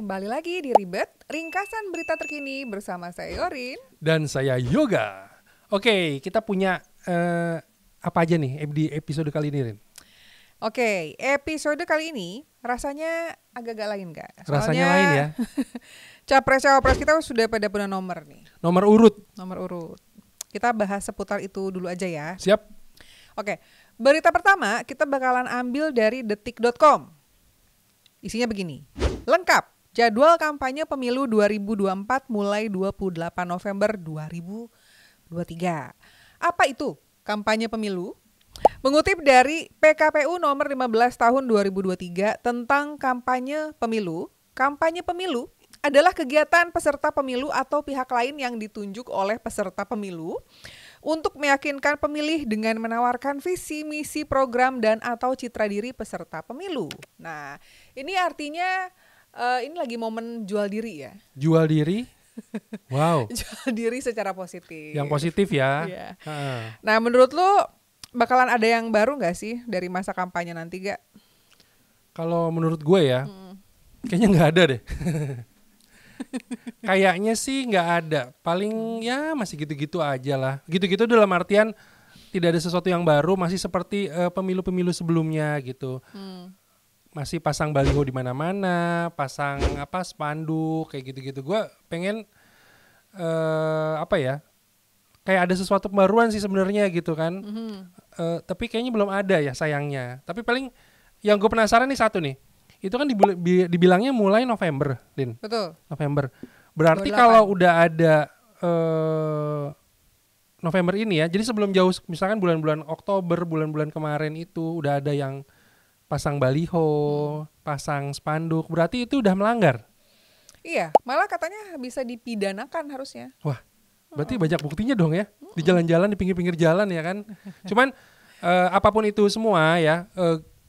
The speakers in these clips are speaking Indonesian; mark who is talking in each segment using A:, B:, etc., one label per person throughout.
A: kembali lagi di Ribet, ringkasan berita terkini bersama saya Yorin.
B: Dan saya Yoga. Oke, kita punya apa aja nih di episode kali ini, Rin?
A: Oke, episode kali ini rasanya agak-agak lain gak?
B: Rasanya lain ya?
A: Capres-cawapres kita sudah pada punya nomor nih.
B: Nomor urut.
A: Kita bahas seputar itu dulu aja ya.
B: Siap.
A: Oke, berita pertama kita bakalan ambil dari detik.com. Isinya begini, lengkap jadwal kampanye pemilu 2024 mulai 28 November 2023. Apa itu kampanye pemilu? Mengutip dari PKPU nomor 15 tahun 2023 tentang kampanye pemilu adalah kegiatan peserta pemilu atau pihak lain yang ditunjuk oleh peserta pemilu untuk meyakinkan pemilih dengan menawarkan visi, misi, program, dan atau citra diri peserta pemilu. Nah, ini artinya ini lagi momen jual diri ya.
B: Jual diri? Wow.
A: Jual diri secara positif.
B: Yang positif ya.
A: Iya. Nah, menurut lu bakalan ada yang baru nggak sih dari masa kampanye nanti gak?
B: Kalau menurut gue ya, kayaknya nggak ada deh. Kayaknya sih nggak ada. Paling ya masih gitu-gitu aja lah. Gitu-gitu dalam artian tidak ada sesuatu yang baru. Masih seperti pemilu-pemilu sebelumnya gitu. Masih pasang baliho di mana-mana, pasang spanduk kayak gitu-gitu. Gue pengen kayak ada sesuatu pembaruan sih sebenarnya gitu kan. Tapi kayaknya belum ada ya sayangnya. Tapi paling yang gue penasaran nih satu nih. Itu kan dibilangnya mulai November, Lin.
A: Betul.
B: November. Berarti
A: 28.
B: kalau udah ada November ini ya, jadi sebelum jauh, misalkan bulan-bulan Oktober, bulan-bulan kemarin itu udah ada yang pasang baliho, pasang spanduk, berarti itu udah melanggar.
A: Iya, malah katanya bisa dipidanakan harusnya.
B: Wah, berarti banyak buktinya dong ya, di jalan-jalan, di pinggir-pinggir jalan ya kan. Cuman apapun itu semua ya,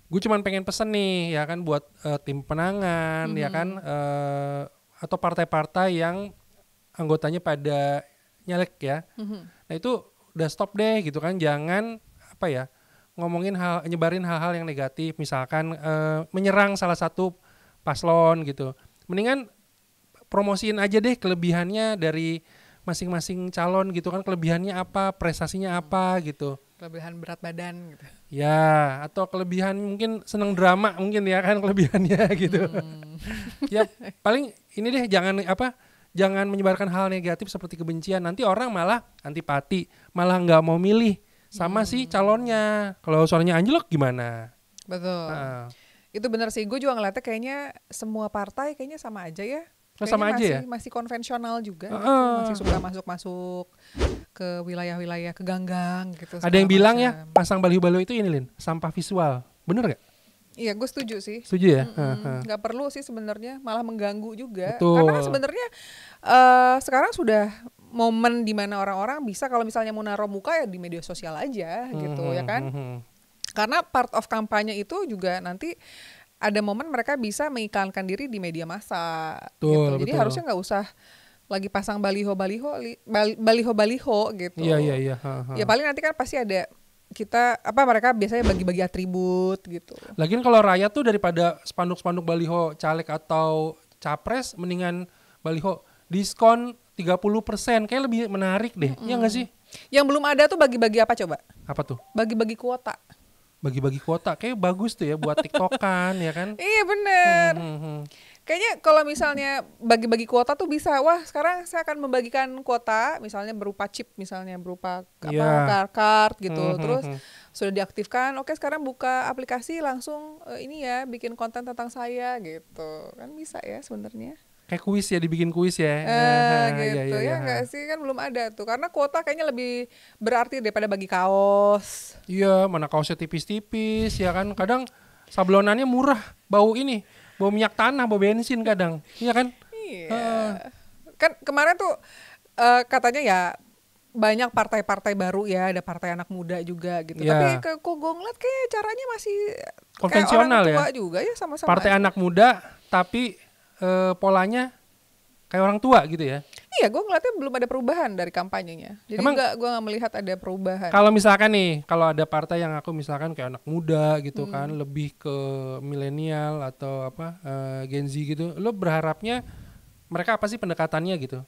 B: gue cuman pengen pesen nih ya kan buat tim penangan ya kan atau partai-partai yang anggotanya pada nyalek ya. Nah itu udah stop deh gitu kan, jangan ngomongin nyebarin hal-hal yang negatif, misalkan menyerang salah satu paslon gitu. Mendingan promosiin aja deh kelebihannya dari masing-masing calon gitu kan, kelebihannya apa, prestasinya apa gitu.
A: Kelebihan berat badan gitu.
B: Ya, atau kelebihan mungkin seneng drama mungkin ya kan kelebihannya gitu. Ya, paling ini deh jangan menyebarkan hal negatif seperti kebencian. Nanti orang malah antipati, malah nggak mau milih sama si calonnya. Kalau suaranya anjlok gimana?
A: Betul. Itu benar sih. Gue juga ngeliatnya kayaknya semua partai kayaknya sama aja ya.
B: Sama aja ya?
A: Masih konvensional juga gitu. Masih suka masuk-masuk ke wilayah-wilayah, ke gang-gang gitu.
B: Ada yang bilang ya pasang baliho-baliho itu ini Lin, sampah visual. Bener gak?
A: Iya, gue setuju sih.
B: Setuju ya?
A: Gak perlu sih sebenarnya, malah mengganggu juga.
B: Betul.
A: Karena kan sebenarnya sekarang sudah momen dimana orang-orang bisa kalau misalnya mau naruh muka ya di media sosial aja gitu ya kan. Karena part of kampanye itu juga nanti ada momen mereka bisa mengiklankan diri di media massa.
B: Betul,
A: gitu. Jadi
B: betul.
A: harusnya nggak usah lagi pasang baliho gitu.
B: Iya.
A: Ya paling nanti kan pasti ada mereka biasanya bagi-bagi atribut gitu.
B: Lagian kalau rakyat tuh daripada spanduk-spanduk baliho caleg atau capres, mendingan baliho diskon 30%, kayak lebih menarik deh. Iya nggak sih?
A: Yang belum ada tuh bagi-bagi apa coba?
B: Apa tuh?
A: Bagi-bagi kuota.
B: Bagi-bagi kuota, kayak bagus tuh ya buat TikTokan ya kan?
A: Iya bener. Kayaknya kalau misalnya bagi-bagi kuota tuh bisa, wah sekarang saya akan membagikan kuota, misalnya berupa chip, misalnya berupa card gitu, terus sudah diaktifkan, oke sekarang buka aplikasi langsung bikin konten tentang saya gitu, kan bisa ya sebenarnya.
B: Kayak kuis ya, dibikin kuis ya.
A: Gitu ya nggak sih, kan belum ada tuh, karena kuota kayaknya lebih berarti daripada bagi kaos.
B: Iya, mana kaosnya tipis-tipis ya kan, kadang sablonannya murah, bau minyak tanah, bau bensin kadang, iya kan?
A: Iya. Kan kemarin tuh katanya ya banyak partai-partai baru ya, ada partai anak muda juga gitu.
B: Ya.
A: Tapi kok gue ngeliat kayak caranya masih
B: konvensional
A: kayak orang tua
B: ya.
A: juga ya, sama-sama.
B: Partai
A: aja.
B: anak muda tapi polanya kayak orang tua gitu ya.
A: Iya, gue ngeliatnya belum ada perubahan dari kampanyenya. Jadi
B: Emang
A: gue nggak melihat ada perubahan.
B: Kalau misalkan nih, kalau ada partai yang aku misalkan kayak anak muda gitu kan, lebih ke milenial atau apa Gen Z gitu, lo berharapnya mereka apa sih pendekatannya gitu?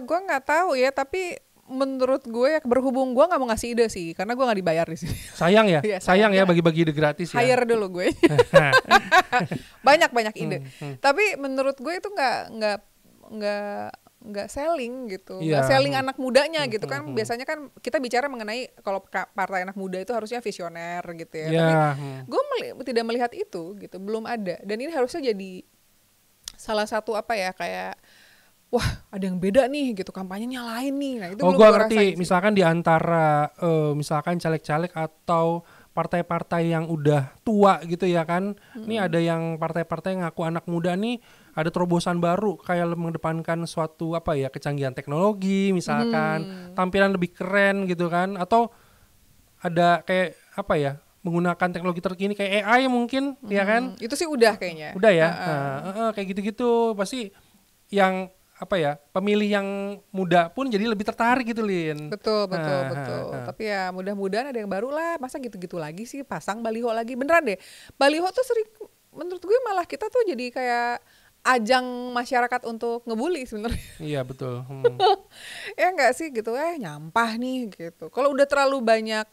A: Gue nggak tahu ya, tapi menurut gue ya berhubung gue nggak mau ngasih ide sih, karena gue nggak dibayar di sini.
B: Sayang ya,
A: Iya,
B: sayang ya
A: sayang.
B: bagi-bagi ide gratis ya.
A: Hire dulu gue. Banyak ide. Tapi menurut gue itu nggak selling gitu, nggak
B: Iya.
A: selling anak mudanya gitu kan. Biasanya kan kita bicara mengenai kalau partai anak muda itu harusnya visioner gitu ya.
B: Iya.
A: Tapi gue tidak melihat itu gitu, belum ada. Dan ini harusnya jadi salah satu apa ya, kayak wah ada yang beda nih gitu, kampanyenya lain nih. Nah itu
B: Oh,
A: belum
B: gue
A: gua
B: ngerti.
A: rasain sih.
B: Misalkan di antara misalkan caleg-caleg atau partai-partai yang udah tua gitu ya kan. Ini ada yang partai-partai ngaku anak muda nih, ada terobosan baru kayak mengedepankan suatu apa ya, kecanggihan teknologi misalkan, tampilan lebih keren gitu kan, atau ada kayak apa ya, menggunakan teknologi terkini kayak AI mungkin ya kan.
A: Itu sih udah kayaknya.
B: Udah ya. Kayak gitu-gitu pasti yang apa ya, pemilih yang muda pun jadi lebih tertarik gitu, Lin.
A: Betul. Tapi ya mudah-mudahan ada yang baru lah. Masa gitu-gitu lagi sih, pasang baliho lagi. Beneran deh, baliho tuh sering, menurut gue malah kita tuh jadi kayak ajang masyarakat untuk ngebully sebenarnya.
B: Iya betul.
A: Ya enggak sih gitu, nyampah nih gitu. Kalau udah terlalu banyak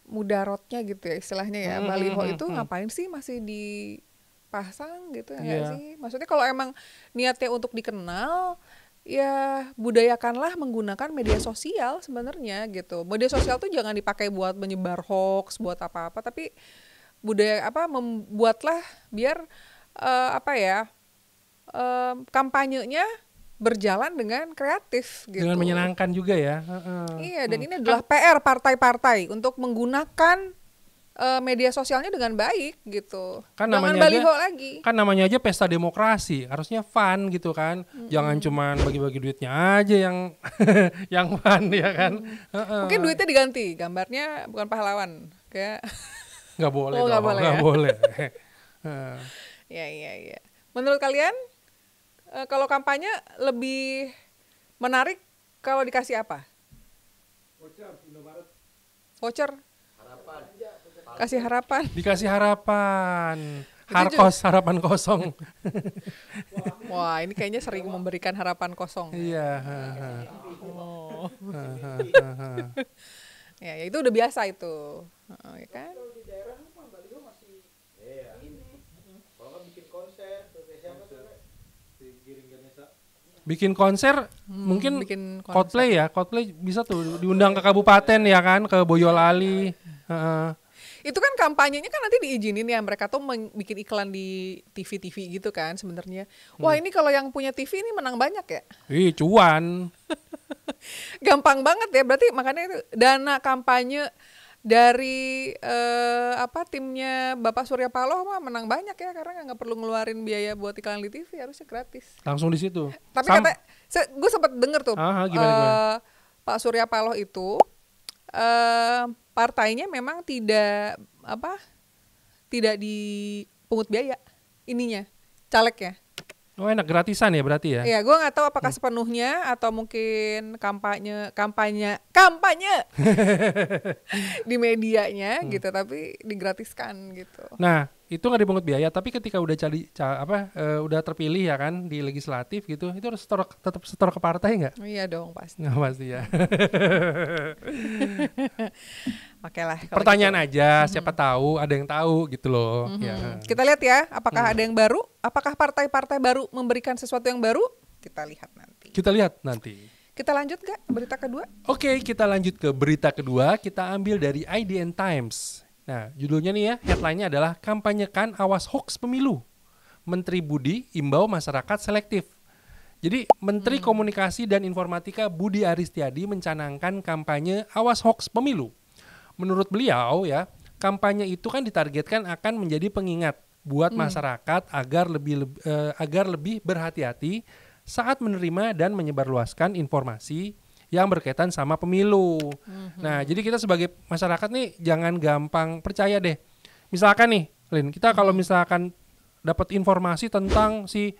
A: mudaratnya gitu ya istilahnya ya, baliho itu ngapain sih masih dipasang gitu ya enggak
B: Iya.
A: sih? Maksudnya kalau emang niatnya untuk dikenal, ya budayakanlah menggunakan media sosial sebenarnya gitu. Media sosial tuh jangan dipakai buat menyebar hoax, buat apa-apa, tapi membuatlah biar kampanyenya berjalan dengan kreatif gitu.
B: Dengan menyenangkan juga ya.
A: Iya, dan ini adalah PR partai-partai untuk menggunakan media sosialnya dengan baik gitu.
B: Kan
A: Jangan
B: namanya
A: baliho
B: aja,
A: lagi.
B: kan namanya aja pesta demokrasi, harusnya fun gitu kan. Jangan cuman bagi-bagi duitnya aja yang yang fun ya kan.
A: Mungkin duitnya diganti, gambarnya bukan pahlawan. Kayak
B: Nggak boleh
A: Oh,
B: dong,
A: nggak boleh
B: nggak
A: ya?
B: boleh.
A: iya. Menurut kalian kalau kampanye lebih menarik kalau dikasih apa? Voucher. Kasih harapan.
B: Dikasih harapan. Harkos, harapan kosong.
A: Wah, ini kayaknya sering memberikan harapan kosong.
B: Iya.
A: Oh. Ya, itu udah biasa itu. Ya kan?
B: Bikin konser mungkin
A: bikin konser.
B: Coldplay ya, Coldplay bisa tuh diundang ke kabupaten ya kan, ke Boyolali.
A: Itu kan kampanyenya kan nanti diizinin ya, mereka tuh bikin iklan di TV-TV gitu kan sebenarnya. Wah, ini kalau yang punya TV ini menang banyak ya.
B: Ih, cuan.
A: Gampang banget ya, berarti makanya itu dana kampanye dari timnya Bapak Surya Paloh mah menang banyak ya, karena nggak perlu ngeluarin biaya buat iklan di TV, harusnya gratis.
B: Langsung di situ.
A: Tapi gue sempat denger tuh
B: Gimana?
A: Pak Surya Paloh itu partainya memang tidak dipungut biaya ininya, calegnya.
B: Oh, enak, gratisan ya berarti ya?
A: Iya, gue nggak tahu apakah sepenuhnya atau mungkin kampanye di medianya gitu, tapi digratiskan gitu.
B: Nah, itu nggak dipungut biaya, tapi ketika udah udah terpilih ya kan di legislatif gitu, itu harus tetap setor ke partai nggak?
A: Iya dong, pasti.
B: Nggak pasti ya.
A: Oke lah.
B: Pertanyaan aja, siapa tahu ada yang tahu gitu loh. Ya.
A: Kita lihat ya, apakah ada yang baru? Apakah partai-partai baru memberikan sesuatu yang baru? Kita lihat nanti. Kita lanjut nggak berita kedua?
B: Oke, kita lanjut ke berita kedua. Kita ambil dari IDN Times. Nah, judulnya nih ya, headline-nya adalah kampanyekan awas hoax pemilu. Menteri Budi imbau masyarakat selektif. Jadi, Menteri Komunikasi dan Informatika Budi Aristiadi mencanangkan kampanye awas hoax pemilu. Menurut beliau ya, kampanye itu kan ditargetkan akan menjadi pengingat buat masyarakat agar lebih berhati-hati saat menerima dan menyebarluaskan informasi yang berkaitan sama pemilu. Nah, jadi kita sebagai masyarakat nih jangan gampang percaya deh. Misalkan nih, Lin, kita kalau misalkan dapat informasi tentang si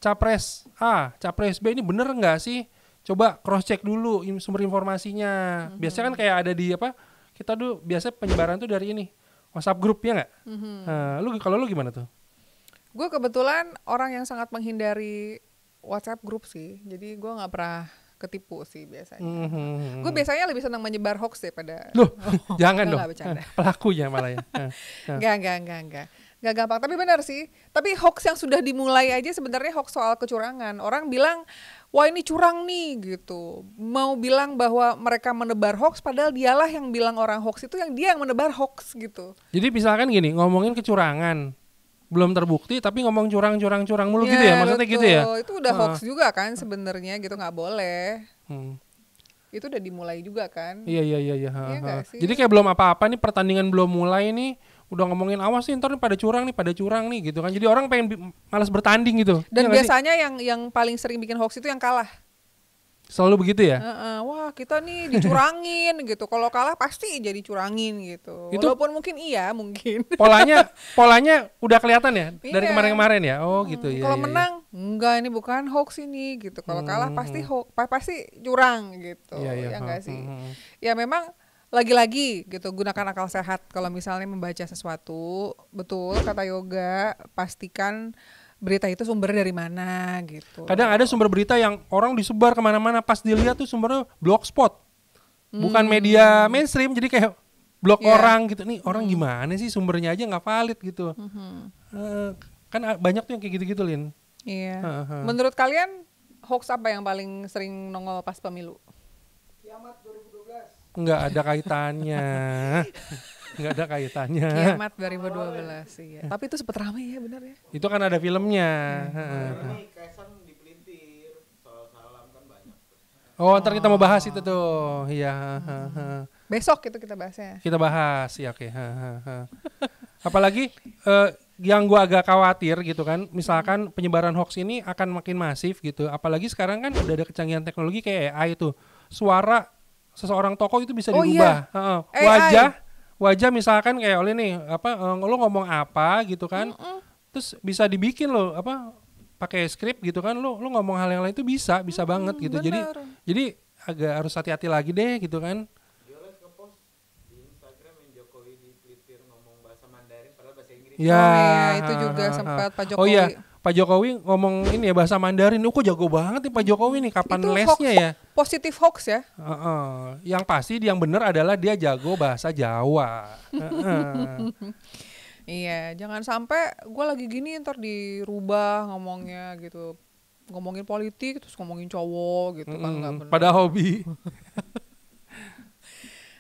B: capres A, capres B ini bener nggak sih? Coba cross check dulu sumber informasinya. Biasanya kan kayak ada di apa? Kita tuh biasa penyebaran tuh dari ini WhatsApp grup ya nggak? Kalau lu gimana tuh?
A: Gue kebetulan orang yang sangat menghindari WhatsApp grup sih, jadi gue nggak pernah ketipu sih biasanya. Gue biasanya lebih senang menyebar hoax daripada.
B: Loh, jangan dong.
A: Nggak bercanda.
B: Pelakunya malah ya.
A: Nggak gampang. Tapi benar sih. Tapi hoax yang sudah dimulai aja sebenarnya hoax soal kecurangan. Orang bilang, wah ini curang nih gitu. Mau bilang bahwa mereka menebar hoax, padahal dialah yang bilang orang hoax itu, yang dia yang menebar hoax gitu.
B: Jadi misalkan gini, ngomongin kecurangan, belum terbukti tapi ngomong curang mulu gitu ya, maksudnya
A: betul.
B: gitu ya?
A: Itu udah hoax juga kan sebenarnya gitu, nggak boleh. Itu udah dimulai juga kan.
B: Iya.
A: Iya nggak sih?
B: Jadi kayak belum apa-apa nih, pertandingan belum mulai nih, udah ngomongin awas nih ntar nih pada curang nih gitu kan. Jadi orang pengen malas bertanding gitu.
A: Dan
B: iya
A: biasanya yang paling sering bikin hoax itu yang kalah.
B: Selalu begitu ya?
A: Wah kita nih dicurangin gitu. Kalau kalah pasti jadi curangin gitu.
B: Itu
A: walaupun mungkin.
B: Polanya udah kelihatan ya dari
A: Iya.
B: kemarin-kemarin ya. Oh gitu ya.
A: Kalau menang enggak, ini bukan hoax ini gitu. Kalau kalah pasti pasti curang gitu. Ya enggak sih. Ya memang lagi-lagi gitu, gunakan akal sehat kalau misalnya membaca sesuatu. Betul kata Yoga, pastikan berita itu sumber dari mana gitu.
B: Kadang ada sumber berita yang orang disebar kemana-mana, pas dilihat tuh sumbernya blogspot, bukan media mainstream, jadi kayak blog orang gitu. Nih orang gimana sih, sumbernya aja nggak valid gitu. Kan banyak tuh yang kayak gitu-gitu, Lin.
A: Iya. Menurut kalian hoax apa yang paling sering nongol pas pemilu?
C: Kiamat 2012.
B: Nggak ada kaitannya. Nggak ada kaitannya.
A: Kiamat 2012 iya. Tapi itu sempat ramai ya, benar ya.
B: Itu kan ada filmnya.
C: Ini Kaisang dipelintir, soal salam kan banyak.
B: Oh, ntar kita mau bahas itu tuh. Iya.
A: Besok itu kita bahasnya.
B: Kita bahas, ya oke. Apalagi yang gua agak khawatir gitu kan, misalkan penyebaran hoax ini akan makin masif gitu. Apalagi sekarang kan udah ada kecanggihan teknologi kayak AI itu. Suara seseorang tokoh itu bisa dirubah. Wajah misalkan kayak oleh nih lo ngomong apa gitu kan, terus bisa dibikin lo pakai skrip gitu kan, lo ngomong hal yang lain itu bisa banget gitu.
A: Bener.
B: Jadi agak harus hati-hati lagi deh gitu kan.
C: Violet nge-post di Instagram yang Jokowi dipelitir ngomong bahasa Mandarin padahal bahasa Inggris.
B: Ya,
A: itu juga sempat Pak Jokowi.
B: Oh iya, Pak Jokowi ngomong ini ya bahasa Mandarin. Kok jago banget nih Pak Jokowi nih, kapan
A: itu
B: lesnya
A: hoax,
B: ya?
A: Positif hoax ya.
B: Yang pasti yang benar adalah dia jago bahasa Jawa.
A: Iya, jangan sampai gue lagi gini ntar dirubah ngomongnya gitu. Ngomongin politik terus ngomongin cowok gitu kan, nggak benar.
B: Pada hobi.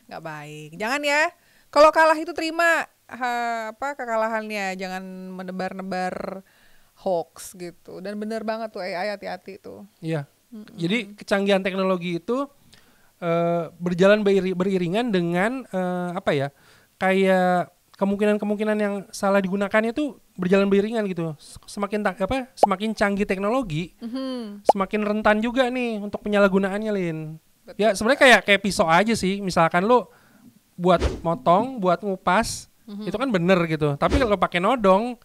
A: Nggak baik. Jangan ya. Kalau kalah itu terima kekalahannya, jangan menebar-nebar hoax gitu. Dan bener banget tuh AI, hati-hati tuh.
B: Iya. Jadi kecanggihan teknologi itu berjalan beriringan dengan kayak kemungkinan yang salah digunakannya itu berjalan beriringan gitu. Semakin canggih teknologi, semakin rentan juga nih untuk penyalahgunaannya, Lin.
A: Betul.
B: Ya sebenarnya kayak pisau aja sih. Misalkan lo buat motong, buat ngupas, itu kan bener gitu. Tapi kalau pakai nodong,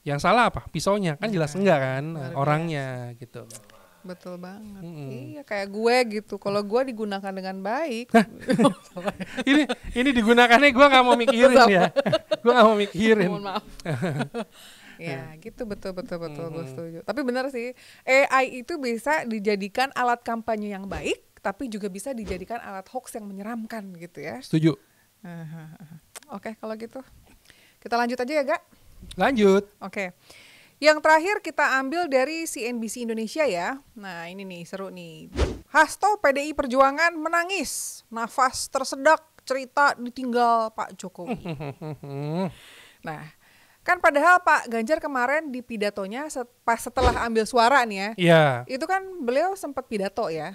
B: yang salah apa? Pisaunya kan jelas enggak kan, orangnya gitu.
A: Betul banget. Iya, kayak gue gitu. Kalau gue digunakan dengan baik.
B: ini digunakannya gue nggak mau mikirin ya. Gue nggak mau mikirin.
A: Mohon maaf. Ya, gitu betul gue setuju. Tapi benar sih, AI itu bisa dijadikan alat kampanye yang baik, tapi juga bisa dijadikan alat hoax yang menyeramkan gitu ya.
B: Setuju.
A: Oke, kalau gitu kita lanjut aja ya, Gak?
B: Lanjut.
A: Oke. Yang terakhir kita ambil dari CNBC Indonesia ya. Nah ini nih seru nih. Hasto PDI Perjuangan menangis. Nafas tersedak, cerita ditinggal Pak Jokowi. Nah kan padahal Pak Ganjar kemarin di pidatonya pas setelah ambil suara nih ya.
B: Iya.
A: Itu kan beliau sempat pidato ya.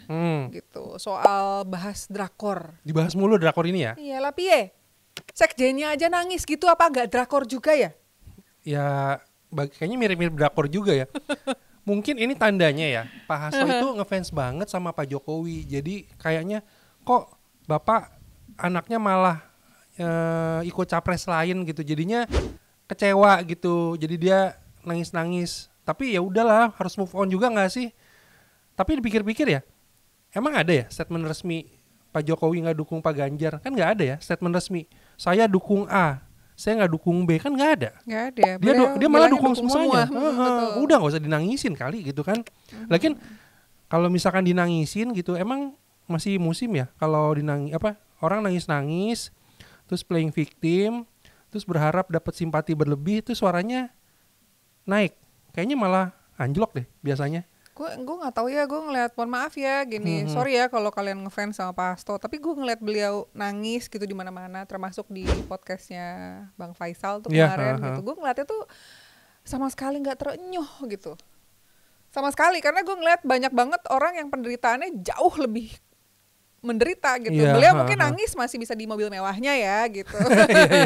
A: Gitu. Soal bahas drakor.
B: Dibahas mulu drakor ini ya?
A: Iya lah piye. Sekjennya aja nangis gitu, apa gak drakor juga ya?
B: Ya kayaknya mirip-mirip drakor juga ya. Mungkin ini tandanya ya, Pak Hasto itu ngefans banget sama Pak Jokowi. Jadi kayaknya kok Bapak anaknya malah ikut capres lain gitu. Jadinya kecewa gitu. Jadi dia nangis-nangis. Tapi ya udahlah, harus move on juga nggak sih? Tapi dipikir-pikir ya, emang ada ya statement resmi Pak Jokowi nggak dukung Pak Ganjar? Kan nggak ada ya statement resmi. Saya dukung A, saya nggak dukung B, kan nggak ada.
A: Nggak ada.
B: Dia malah
A: bilangnya
B: dukung semuanya.
A: Betul.
B: Udah nggak usah dinangisin kali gitu kan. Lagian kalau misalkan dinangisin gitu, emang masih musim ya kalau orang nangis-nangis terus playing victim terus berharap dapat simpati berlebih itu suaranya naik. Kayaknya malah anjlok deh biasanya.
A: Gue nggak tahu ya, gue ngeliat, mohon maaf ya gini, sorry ya kalau kalian ngefans sama Pak Hasto, tapi gue ngeliat beliau nangis gitu di mana-mana, termasuk di podcastnya Bang Faisal tuh kemarin gitu. Gue ngeliatnya tuh sama sekali nggak terenyuh gitu, sama sekali, karena gue ngeliat banyak banget orang yang penderitaannya jauh lebih menderita gitu. Beliau mungkin nangis masih bisa di mobil mewahnya ya gitu.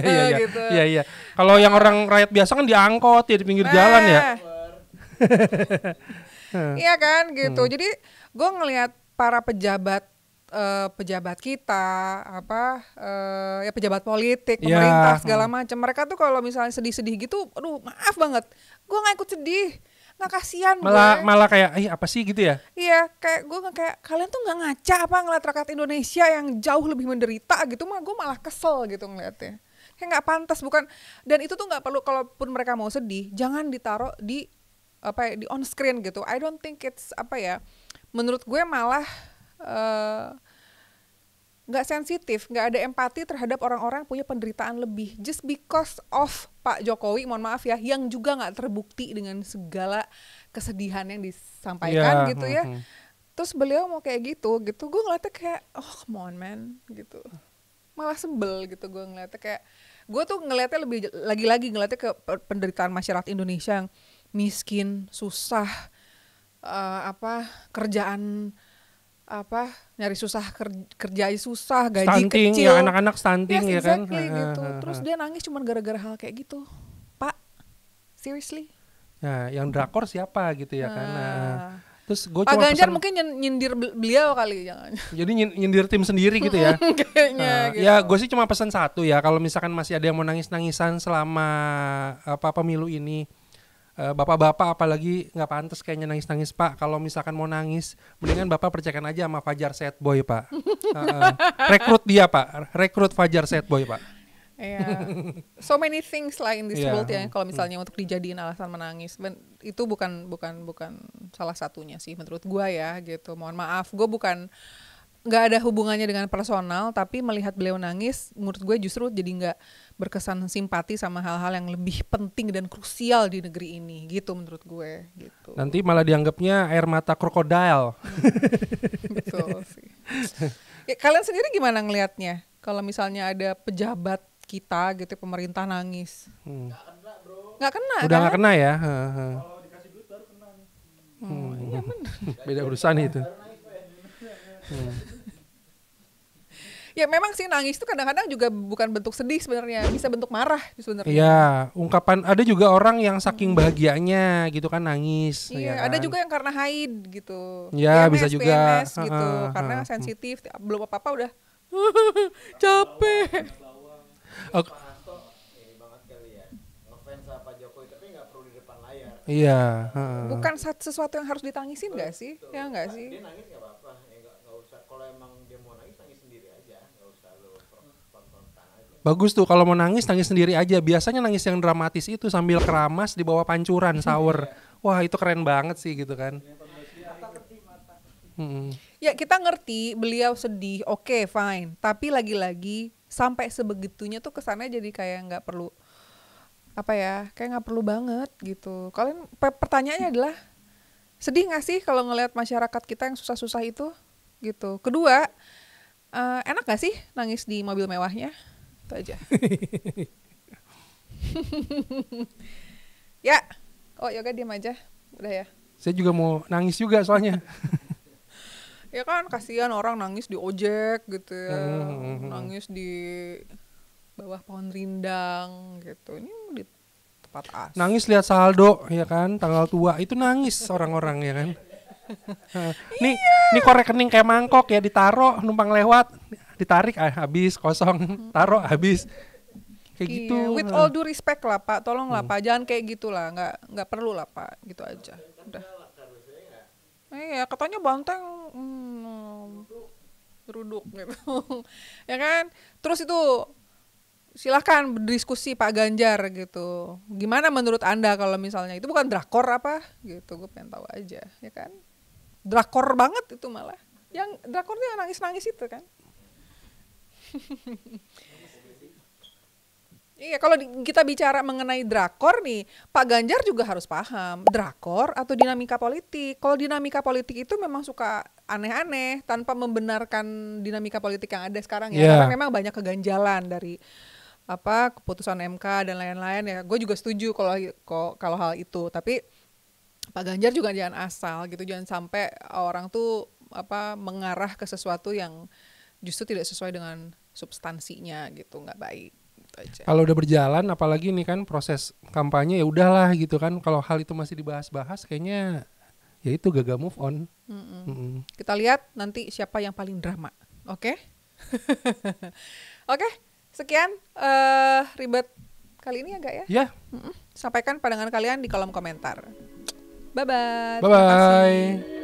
B: Iya.
A: Gitu.
B: Iya. Kalau yang orang rakyat biasa kan diangkot ya di pinggir jalan ya.
A: Iya kan gitu. Jadi gue ngelihat para pejabat kita ya pejabat politik, pemerintah segala macam, mereka tuh kalau misalnya sedih-sedih gitu, aduh maaf banget, gue nggak ikut sedih, nggak, kasihan
B: malah kayak apa sih gitu ya.
A: Iya, kayak gue kayak kalian tuh nggak ngaca apa ngeliat rakyat Indonesia yang jauh lebih menderita gitu, gue malah kesel gitu ngeliatnya, kayak nggak pantas, bukan. Dan itu tuh nggak perlu, kalaupun mereka mau sedih jangan ditaruh di di on screen gitu. I don't think it's menurut gue malah nggak sensitif, nggak ada empati terhadap orang-orang yang punya penderitaan lebih, just because of Pak Jokowi, mohon maaf ya, yang juga nggak terbukti dengan segala kesedihan yang disampaikan gitu ya. Terus beliau mau kayak gitu, gue ngeliatnya kayak, oh come on man gitu, malah sebel gitu gue ngeliatnya, kayak gue tuh ngeliatnya lebih lagi-lagi ngeliatnya ke penderitaan masyarakat Indonesia yang miskin, susah, kerjaan nyari susah, kerja susah, gaji
B: stunting,
A: kecil,
B: ya anak-anak stunting ya kan.
A: Gitu. Terus dia nangis cuma gara-gara hal kayak gitu, Pak, seriously.
B: Nah, yang drakor siapa gitu ya kan. Terus gue
A: Pak
B: cuma
A: Ganjar mungkin nyindir beliau kali, jangan.
B: Jadi nyindir tim sendiri gitu ya.
A: Kayaknya gitu.
B: Ya gue sih cuma pesan satu ya, kalau misalkan masih ada yang mau nangis-nangisan selama pemilu ini, bapak-bapak apalagi nggak pantas kayaknya nangis-nangis Pak. Kalau misalkan mau nangis, mendingan Bapak percayakan aja sama Fajar Sad Boy Pak. Rekrut dia Pak, rekrut Fajar Sad Boy Pak.
A: So many things lah in this world ya, kalau misalnya untuk dijadiin alasan menangis, itu bukan salah satunya sih menurut gue ya gitu. Mohon maaf, gue nggak ada hubungannya dengan personal, tapi melihat beliau nangis, menurut gue justru jadi nggak berkesan simpati sama hal-hal yang lebih penting dan krusial di negeri ini, gitu menurut gue. Gitu.
B: Nanti malah dianggapnya air mata krokodil.
A: Betul sih. Ya, kalian sendiri gimana ngelihatnya? Kalau misalnya ada pejabat kita gitu, pemerintah nangis, nggak kena,
B: udah nggak kena ya.
C: Kalau dikasih duit baru kena nih.
A: Iya benar.
B: Beda urusan itu.
A: Ya memang sih nangis itu kadang-kadang juga bukan bentuk sedih sebenarnya, bisa bentuk marah sebenarnya.
B: Iya, ungkapan, ada juga orang yang saking bahagianya gitu kan nangis.
A: Iya,
B: ya kan?
A: ada juga yang karena haid gitu.
B: Ya,
A: PMS,
B: bisa juga.
A: PMS gitu, karena sensitif, belum apa-apa udah capek.
B: Oh,
C: Pak Hasto ini banget kali ya, ngefans sama Pak Jokowi tapi nggak perlu di depan layar.
B: iya.
A: Bukan sesuatu yang harus ditangisin nggak sih? Ya nggak sih?
C: Dia nangis nggak apa-apa, ya nggak usah. Kalau emang dia mau nangis sendiri aja, nggak usah lo frontan aja.
B: Bagus tuh kalau mau nangis sendiri aja. Biasanya nangis yang dramatis itu sambil keramas di bawah pancuran sahur. Wah, itu keren banget sih gitu kan.
A: Ya kita ngerti beliau sedih, oke, fine. Tapi lagi-lagi sampai sebegitunya tuh kesannya jadi kayak nggak perlu kayak nggak perlu banget gitu. Kalian pertanyaannya adalah sedih nggak sih kalau ngelihat masyarakat kita yang susah-susah itu gitu. Kedua, enak nggak sih nangis di mobil mewahnya? Itu aja. Ya, Yoga diam aja, udah ya.
B: Saya juga mau nangis juga soalnya.
A: Ya kan kasihan orang nangis di ojek gitu ya, nangis di bawah pohon rindang gitu. Ini di tempat as.
B: Nangis lihat saldo ya kan, tanggal tua itu nangis orang-orang ya kan. Nih kok rekening kayak mangkok ya, ditaro numpang lewat, ditarik habis kosong, taro habis. Kayak
A: Iya,
B: gitu.
A: with all due respect lah Pak, tolong lah Pak, jangan kayak gitulah, nggak perlu lah Pak, gitu aja. Udah. Iya, katanya banteng, geruduk gitu, ya kan? Terus itu silahkan berdiskusi Pak Ganjar gitu. Gimana menurut Anda kalau misalnya itu bukan drakor apa? Gitu, gue pengen tahu aja, ya kan? Drakor banget itu malah. Yang drakor tuh yang nangis-nangis itu kan. Iya, kalau kita bicara mengenai drakor nih, Pak Ganjar juga harus paham drakor atau dinamika politik. Kalau dinamika politik itu memang suka aneh-aneh tanpa membenarkan dinamika politik yang ada sekarang ya.
B: Iya.
A: Karena memang banyak keganjalan dari apa keputusan MK dan lain-lain ya. Gue juga setuju kalau hal itu. Tapi Pak Ganjar juga jangan asal gitu, jangan sampai orang tuh apa mengarah ke sesuatu yang justru tidak sesuai dengan substansinya gitu, nggak baik. Aja.
B: Kalau udah berjalan, apalagi nih kan proses kampanye, ya udahlah gitu kan. Kalau hal itu masih dibahas-bahas, kayaknya ya itu gagal move on.
A: Kita lihat nanti siapa yang paling drama, oke? Oke, sekian ribet kali ini agak ya.
B: Ya,
A: Sampaikan pandangan kalian di kolom komentar. Bye bye.
B: bye bye.